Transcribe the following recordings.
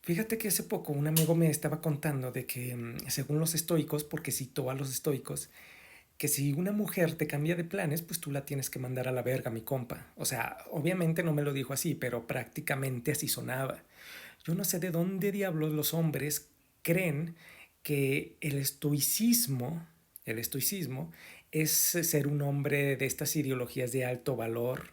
Fíjate que hace poco un amigo me estaba contando de que según los estoicos, porque citó a los estoicos, que si una mujer te cambia de planes, pues tú la tienes que mandar a la verga, mi compa. O sea, obviamente no me lo dijo así, pero prácticamente así sonaba. Yo no sé de dónde diablos los hombres creen que el estoicismo es ser un hombre de estas ideologías de alto valor,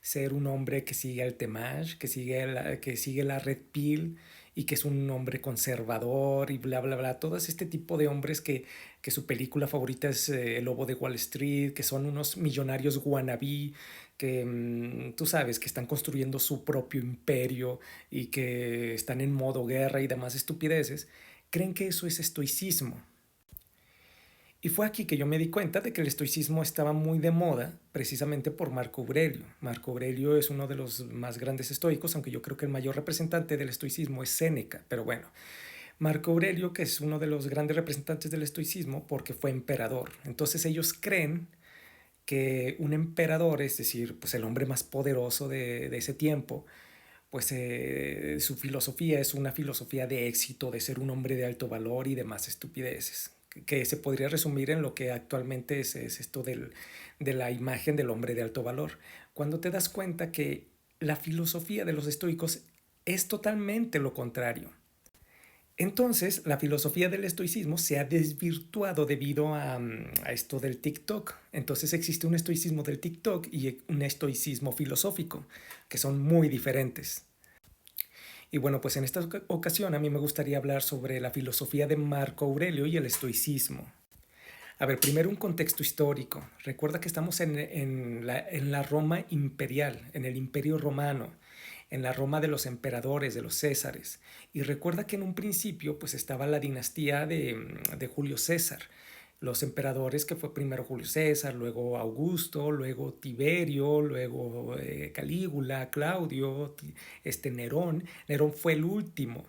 ser un hombre que sigue al Temach, que sigue la Red Pill y que es un hombre conservador y bla, bla, bla. Todo este tipo de hombres que su película favorita es El Lobo de Wall Street, que son unos millonarios wannabe, que tú sabes, que están construyendo su propio imperio y que están en modo guerra y demás estupideces, creen que eso es estoicismo. Y fue aquí que yo me di cuenta de que el estoicismo estaba muy de moda precisamente por Marco Aurelio. Marco Aurelio es uno de los más grandes estoicos, aunque yo creo que el mayor representante del estoicismo es Séneca, pero bueno. Marco Aurelio, que es uno de los grandes representantes del estoicismo porque fue emperador. Entonces ellos creen que un emperador, es decir, pues el hombre más poderoso de ese tiempo, pues su filosofía es una filosofía de éxito, de ser un hombre de alto valor y demás estupideces, que se podría resumir en lo que actualmente es esto de la imagen del hombre de alto valor. Cuando te das cuenta que la filosofía de los estoicos es totalmente lo contrario. Entonces, la filosofía del estoicismo se ha desvirtuado debido a esto del TikTok. Entonces existe un estoicismo del TikTok y un estoicismo filosófico, que son muy diferentes. Y bueno, pues en esta ocasión a mí me gustaría hablar sobre la filosofía de Marco Aurelio y el estoicismo. A ver, primero un contexto histórico. Recuerda que estamos en la Roma imperial, en el Imperio Romano, en la Roma de los emperadores, de los césares. Y recuerda que en un principio pues estaba la dinastía de Julio César. Los emperadores que fue primero Julio César, luego Augusto, luego Tiberio, luego Calígula, Claudio, Nerón. Nerón fue el último.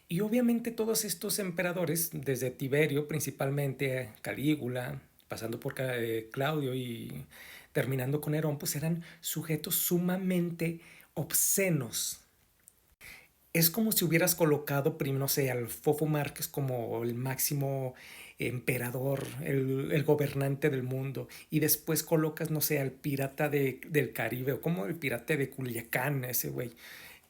Y obviamente todos estos emperadores, desde Tiberio principalmente, Calígula, pasando por Claudio y terminando con Nerón, pues eran sujetos sumamente obscenos. Es como si hubieras colocado, primero, no sé, al Fofo Márquez como el máximo emperador, el gobernante del mundo, y después colocas, no sé, al pirata del Caribe, o como el pirata de Culiacán, ese güey.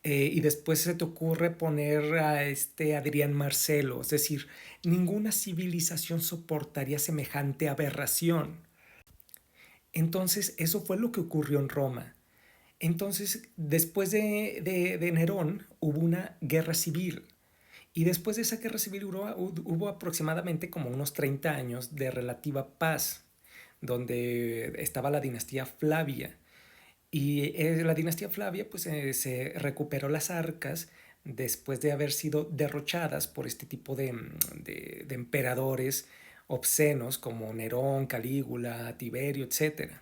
Y después se te ocurre poner a este Adrián Marcelo. Es decir, ninguna civilización soportaría semejante aberración. Entonces, eso fue lo que ocurrió en Roma. Entonces, después de Nerón, hubo una guerra civil. Y después de esa guerra civil hubo aproximadamente como unos 30 años de relativa paz, donde estaba la dinastía Flavia. Y la dinastía Flavia pues se recuperó las arcas después de haber sido derrochadas por este tipo de emperadores obscenos como Nerón, Calígula, Tiberio, etcétera.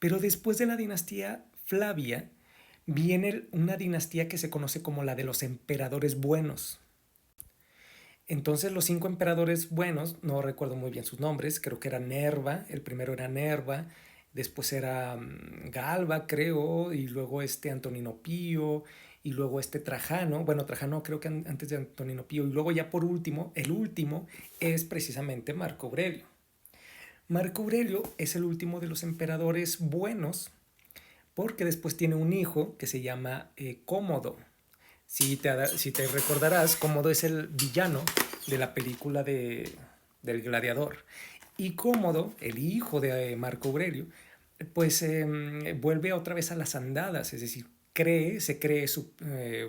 Pero después de la dinastía Flavia viene una dinastía que se conoce como la de los emperadores buenos. Entonces los 5 emperadores buenos, no recuerdo muy bien sus nombres, creo que era Nerva, el primero era Nerva, después era Galba, creo, y luego Antonino Pío, y luego Trajano, bueno, Trajano creo que antes de Antonino Pío, y luego ya por último, el último es precisamente Marco Aurelio. Marco Aurelio es el último de los emperadores buenos porque después tiene un hijo que se llama Cómodo. Si te recordarás, Cómodo es el villano de la película del Gladiador. Y Cómodo, el hijo de Marco Aurelio, pues vuelve otra vez a las andadas, es decir, se cree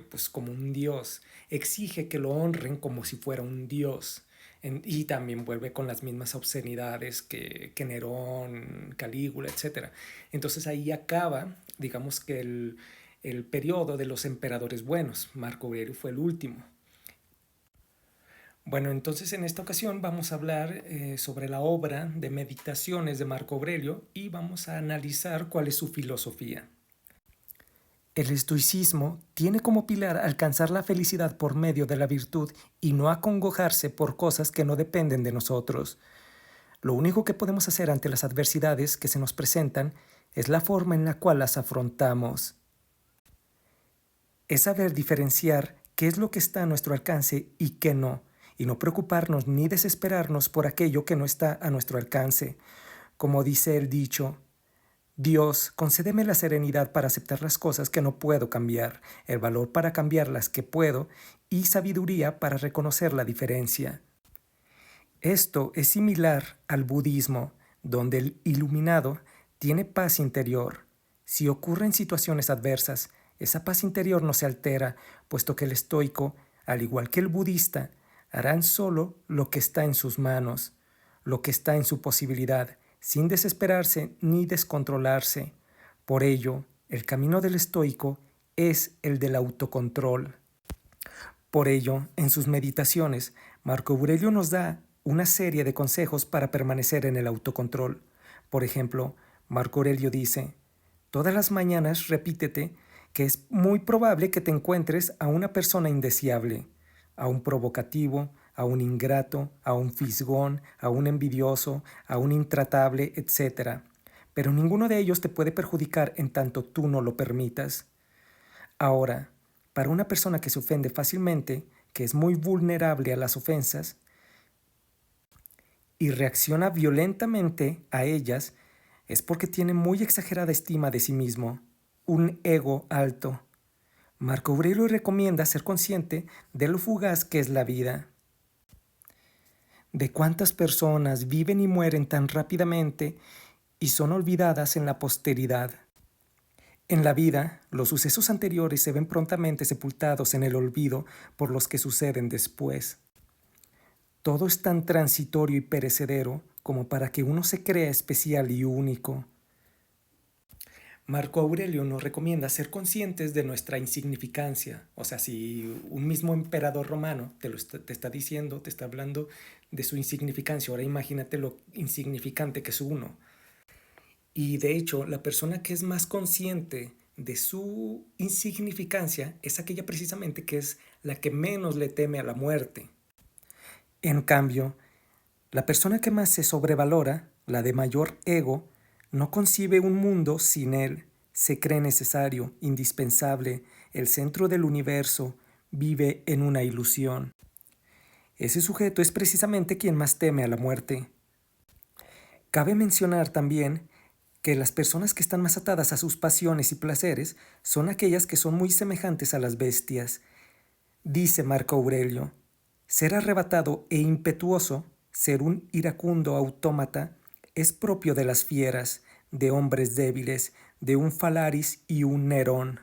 pues como un dios, exige que lo honren como si fuera un dios. Y también vuelve con las mismas obscenidades que Nerón, Calígula, etcétera. Entonces ahí acaba, digamos que el periodo de los emperadores buenos. Marco Aurelio fue el último. Bueno, entonces en esta ocasión vamos a hablar sobre la obra de meditaciones de Marco Aurelio y vamos a analizar cuál es su filosofía. El estoicismo tiene como pilar alcanzar la felicidad por medio de la virtud y no acongojarse por cosas que no dependen de nosotros. Lo único que podemos hacer ante las adversidades que se nos presentan es la forma en la cual las afrontamos. Es saber diferenciar qué es lo que está a nuestro alcance y qué no, y no preocuparnos ni desesperarnos por aquello que no está a nuestro alcance. Como dice el dicho, Dios, concédeme la serenidad para aceptar las cosas que no puedo cambiar, el valor para cambiar las que puedo y sabiduría para reconocer la diferencia. Esto es similar al budismo, donde el iluminado tiene paz interior. Si ocurren situaciones adversas, esa paz interior no se altera, puesto que el estoico, al igual que el budista, harán solo lo que está en sus manos, lo que está en su posibilidad, sin desesperarse ni descontrolarse. Por ello, el camino del estoico es el del autocontrol. Por ello, en sus meditaciones, Marco Aurelio nos da una serie de consejos para permanecer en el autocontrol. Por ejemplo, Marco Aurelio dice, todas las mañanas repítete que es muy probable que te encuentres a una persona indeseable, a un provocativo, a un ingrato, a un fisgón, a un envidioso, a un intratable, etc. Pero ninguno de ellos te puede perjudicar en tanto tú no lo permitas. Ahora, para una persona que se ofende fácilmente, que es muy vulnerable a las ofensas y reacciona violentamente a ellas, es porque tiene muy exagerada estima de sí mismo, un ego alto. Marco Aurelio recomienda ser consciente de lo fugaz que es la vida. De cuántas personas viven y mueren tan rápidamente y son olvidadas en la posteridad. En la vida, los sucesos anteriores se ven prontamente sepultados en el olvido por los que suceden después. Todo es tan transitorio y perecedero como para que uno se crea especial y único. Marco Aurelio nos recomienda ser conscientes de nuestra insignificancia. O sea, si un mismo emperador romano te está diciendo, te está hablando de su insignificancia, ahora imagínate lo insignificante que es uno. Y de hecho, la persona que es más consciente de su insignificancia es aquella precisamente que es la que menos le teme a la muerte. En cambio, la persona que más se sobrevalora, la de mayor ego, no concibe un mundo sin él, se cree necesario, indispensable, el centro del universo, vive en una ilusión. Ese sujeto es precisamente quien más teme a la muerte. Cabe mencionar también que las personas que están más atadas a sus pasiones y placeres son aquellas que son muy semejantes a las bestias. Dice Marco Aurelio, ser arrebatado e impetuoso, ser un iracundo autómata, es propio de las fieras, de hombres débiles, de un Falaris y un Nerón.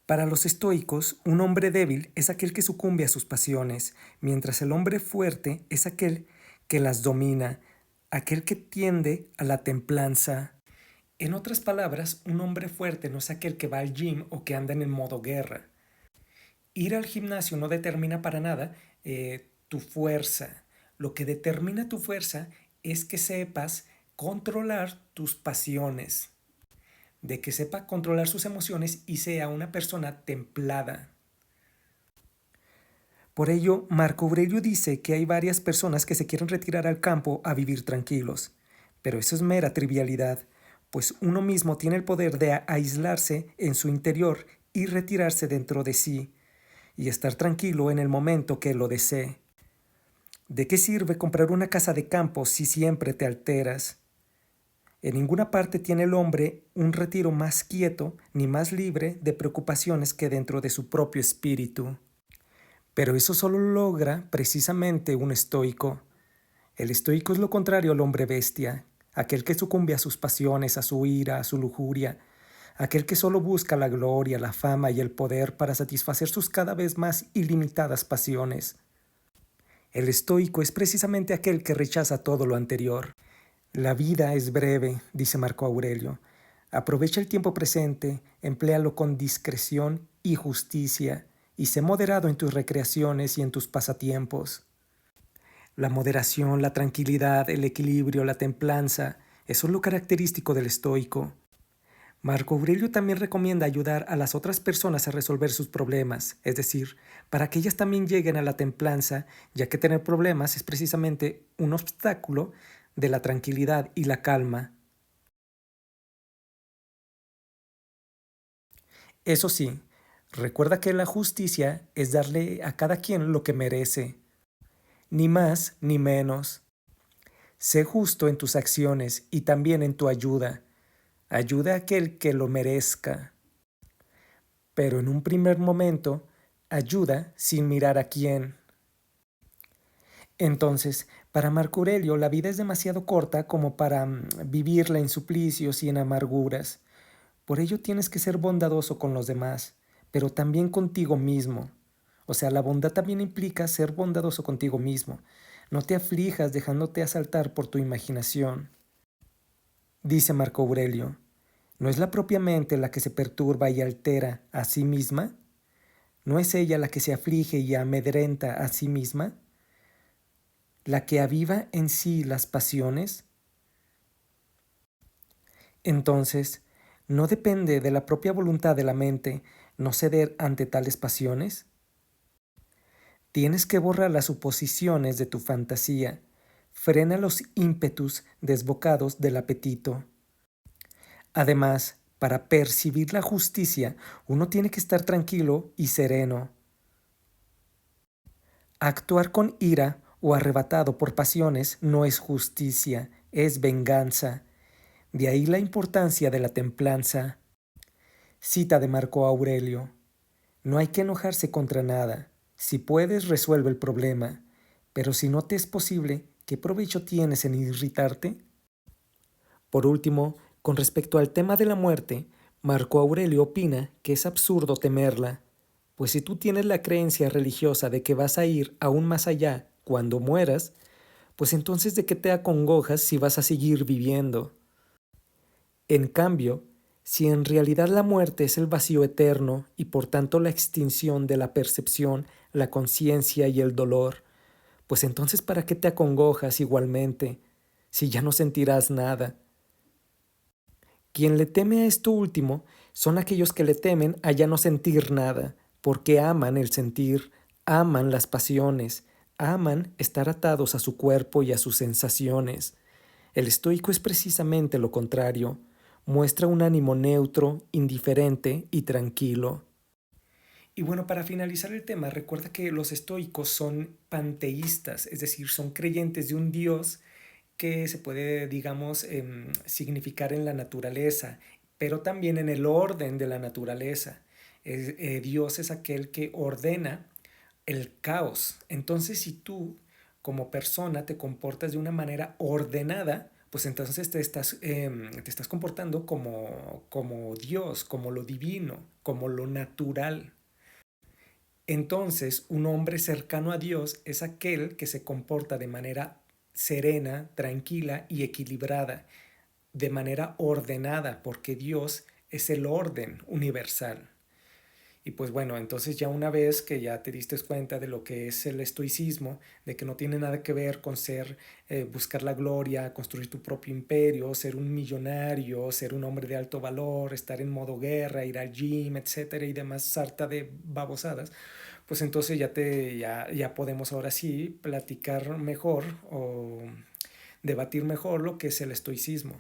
Para los estoicos, un hombre débil es aquel que sucumbe a sus pasiones, mientras el hombre fuerte es aquel que las domina, aquel que tiende a la templanza. En otras palabras, un hombre fuerte no es aquel que va al gym o que anda en el modo guerra. Ir al gimnasio no determina para nada tu fuerza. Lo que determina tu fuerza es que sepas controlar tus pasiones, de que sepa controlar sus emociones y sea una persona templada. Por ello, Marco Aurelio dice que hay varias personas que se quieren retirar al campo a vivir tranquilos, pero eso es mera trivialidad, pues uno mismo tiene el poder de aislarse en su interior y retirarse dentro de sí, y estar tranquilo en el momento que lo desee. ¿De qué sirve comprar una casa de campo si siempre te alteras? En ninguna parte tiene el hombre un retiro más quieto ni más libre de preocupaciones que dentro de su propio espíritu. Pero eso solo lo logra precisamente un estoico. El estoico es lo contrario al hombre bestia, aquel que sucumbe a sus pasiones, a su ira, a su lujuria, aquel que solo busca la gloria, la fama y el poder para satisfacer sus cada vez más ilimitadas pasiones. El estoico es precisamente aquel que rechaza todo lo anterior. La vida es breve, dice Marco Aurelio. Aprovecha el tiempo presente, empléalo con discreción y justicia, y sé moderado en tus recreaciones y en tus pasatiempos. La moderación, la tranquilidad, el equilibrio, la templanza, eso es lo característico del estoico. Marco Aurelio también recomienda ayudar a las otras personas a resolver sus problemas, es decir, para que ellas también lleguen a la templanza, ya que tener problemas es precisamente un obstáculo de la tranquilidad y la calma. Eso sí, Recuerda que la justicia es darle a cada quien lo que merece, ni más ni menos. Sé justo en tus acciones y también en tu ayuda. Ayuda a aquel que lo merezca. Pero en un primer momento, ayuda sin mirar a quién. Entonces, para Marco Aurelio, la vida es demasiado corta como para vivirla en suplicios y en amarguras. Por ello tienes que ser bondadoso con los demás, pero también contigo mismo. O sea, la bondad también implica ser bondadoso contigo mismo. No te aflijas dejándote asaltar por tu imaginación. Dice Marco Aurelio, ¿no es la propia mente la que se perturba y altera a sí misma? ¿No es ella la que se aflige y amedrenta a sí misma? ¿La que aviva en sí las pasiones? Entonces, ¿no depende de la propia voluntad de la mente no ceder ante tales pasiones? Tienes que borrar las suposiciones de tu fantasía, frena los ímpetus desbocados del apetito. Además, para percibir la justicia, uno tiene que estar tranquilo y sereno. Actuar con ira o arrebatado por pasiones no es justicia, es venganza. De ahí la importancia de la templanza. Cita de Marco Aurelio. No hay que enojarse contra nada. Si puedes, resuelve el problema. Pero si no te es posible, ¿qué provecho tienes en irritarte? Por último, con respecto al tema de la muerte, Marco Aurelio opina que es absurdo temerla, pues si tú tienes la creencia religiosa de que vas a ir aún más allá cuando mueras, pues entonces ¿de qué te acongojas si vas a seguir viviendo? En cambio, si en realidad la muerte es el vacío eterno y por tanto la extinción de la percepción, la conciencia y el dolor, pues entonces ¿para qué te acongojas igualmente si ya no sentirás nada? Quien le teme a esto último son aquellos que le temen a ya no sentir nada, porque aman el sentir, aman las pasiones, aman estar atados a su cuerpo y a sus sensaciones. El estoico es precisamente lo contrario, muestra un ánimo neutro, indiferente y tranquilo. Y bueno, para finalizar el tema, recuerda que los estoicos son panteístas, es decir, son creyentes de un dios que se puede, digamos, significar en la naturaleza, pero también en el orden de la naturaleza. Dios es aquel que ordena el caos. Entonces, si tú como persona te comportas de una manera ordenada, pues entonces te estás comportando como Dios, como lo divino, como lo natural. Entonces, un hombre cercano a Dios es aquel que se comporta de manera serena, tranquila y equilibrada, de manera ordenada, porque Dios es el orden universal. Y pues bueno, entonces ya una vez que ya te diste cuenta de lo que es el estoicismo, de que no tiene nada que ver con buscar la gloria, construir tu propio imperio, ser un millonario, ser un hombre de alto valor, estar en modo guerra, ir al gym, etcétera y demás sarta de babosadas, pues entonces ya podemos ahora sí platicar mejor o debatir mejor lo que es el estoicismo.